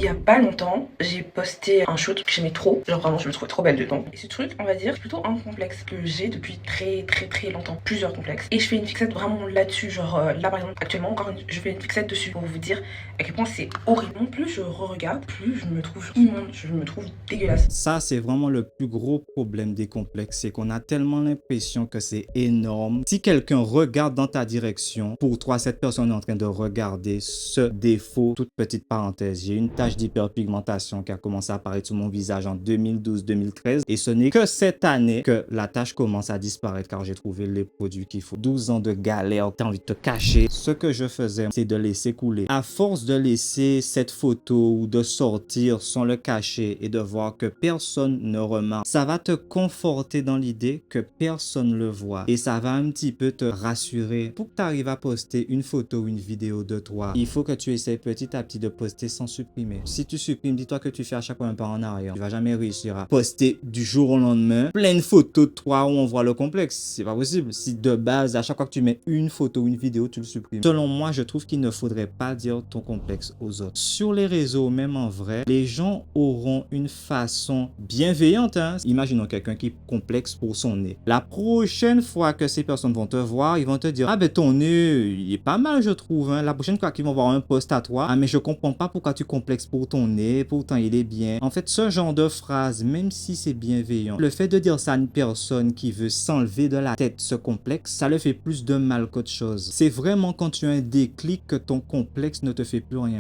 Il y a pas longtemps, j'ai posté un shoot que j'aimais trop. Genre vraiment, je me trouvais trop belle dedans. Et ce truc, on va dire, c'est plutôt un complexe que j'ai depuis très longtemps. Plusieurs complexes. Et je fais une fixette vraiment là-dessus. Genre là par exemple, actuellement, je fais une fixette dessus pour vous dire à quel point c'est horrible. Plus je re-regarde, plus je me trouve immonde, je me trouve dégueulasse. Ça, c'est vraiment le plus gros problème des complexes. C'est qu'on a tellement l'impression que c'est énorme. Si quelqu'un regarde dans ta direction, pour toi, cette personne est en train de regarder ce défaut. Toute petite parenthèse, j'ai une tache d'hyperpigmentation qui a commencé à apparaître sur mon visage en 2012-2013. Et ce n'est que cette année que la tache commence à disparaître car j'ai trouvé les produits qu'il faut. 12 ans de galère, t'as envie de te cacher. Ce que je faisais, c'est de laisser couler. À force de laisser cette photo ou de sortir sans le cacher et de voir que personne ne remarque, ça va te conforter dans l'idée que personne le voit et ça va un petit peu te rassurer. Pour que tu arrives à poster une photo ou une vidéo de toi, il faut que tu essaies petit à petit de poster sans supprimer. Si tu supprimes, dis-toi que tu fais à chaque fois un pas en arrière. Tu vas jamais réussir à poster du jour au lendemain plein de photos de toi où on voit le complexe. C'est pas possible. Si de base, à chaque fois que tu mets une photo ou une vidéo, tu le supprimes. Selon moi, je trouve qu'il ne faudrait pas dire ton complexe aux autres. Sur les réseaux, même en vrai, les gens auront une façon bienveillante. Imaginons quelqu'un qui complexe pour son nez. La prochaine fois que ces personnes vont te voir, ils vont te dire: ah ben ton nez, il est pas mal je trouve. La prochaine fois qu'ils vont voir un post à toi: ah mais je comprends pas pourquoi tu complexes pour ton nez, pourtant il est bien. En fait, ce genre de phrase, même si c'est bienveillant, le fait de dire ça à une personne qui veut s'enlever de la tête ce complexe, ça le fait plus de mal qu'autre chose. C'est vraiment quand tu as un déclic que ton complexe ne te fait plus rien.